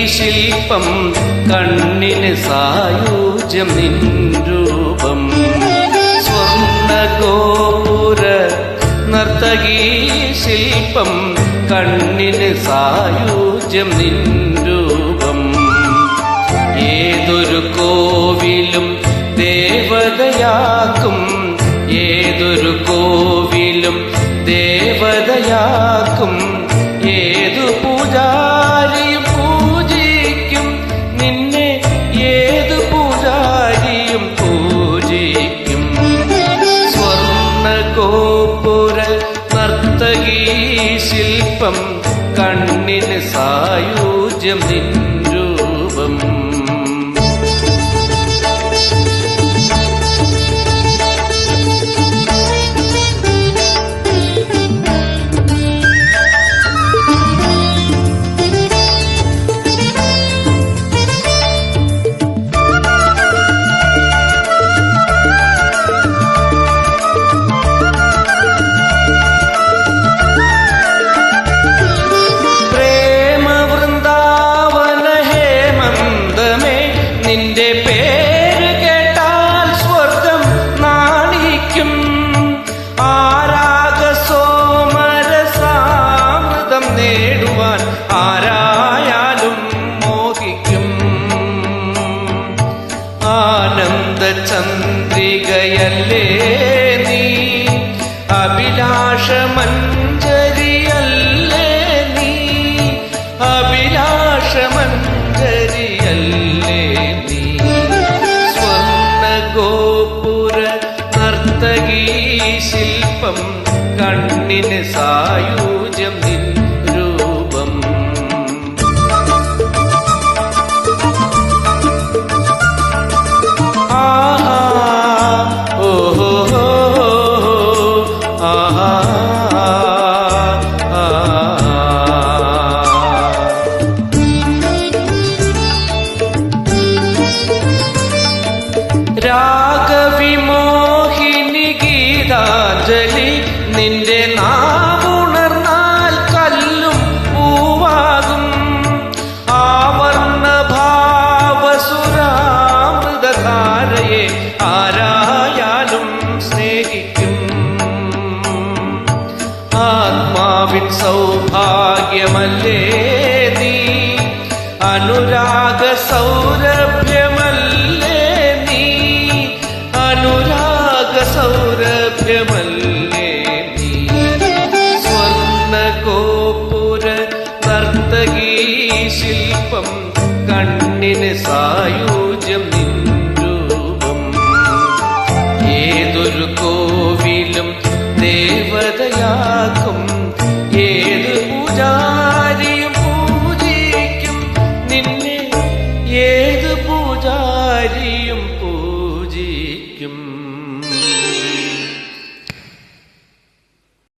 ശില്പം കണ്ണിന് സായൂജ്യം നിൻ രൂപം സ്വർണ്ണഗോപുര നർത്തകീ ശില്പം കണ്ണിന് സായൂജ്യം നിൻ രൂപം ഏതൊരു കോവിലും ദേവതയാക്കും ഏതൊരു കോവിലും ദേവതയാക്കും ഏതു പൂജാരിയും പൂജിക്കും നിന്നെ ഏതു പൂജാരിയും പൂജിക്കും സ്വർണ്ണഗോപുര നർത്തകീ ശില്പം കണ്ണിന് സായൂജ്യം നിൻ രൂപം നിന്റെ പേര് കേട്ടാൽ സ്വർഗം നാണിക്കും ആരാഗസോമരസാമൃതം നേടുവാൻ ആരായാലും മോഹിക്കും ആനന്ദചന്ദ്രികയല്ലേ നീ അഭിലാഷമഞ്ജരിയല്ലേ നീ അഭിലാഷമഞ്ജരിയല്ലേ ഗോപുര നർത്തകീ ശില്പം കണ്ണിന് സായൂജ്യം നിൻ രൂപം ആഹാ ഓഹോ ആഹാ രാഗവിമോഹിനി ഗീതാഞ്ജലി നിന്റെ നാവുണർന്നാൽ കല്ലും പൂവാകും ആവർണഭാവസുരാമൃതധാരയെ ആരായാലും സ്നേഹിക്കും ആത്മാവിൻ സൗഭാഗ്യമല്ലേ നീ അനുരാഗ സൗരഭ്യമല്ലേ സൗരഭ്യമല്ലേ നീ സ്വർണ്ണഗോപുര നർത്തകീ ശില്പം കണ്ണിന് സായൂ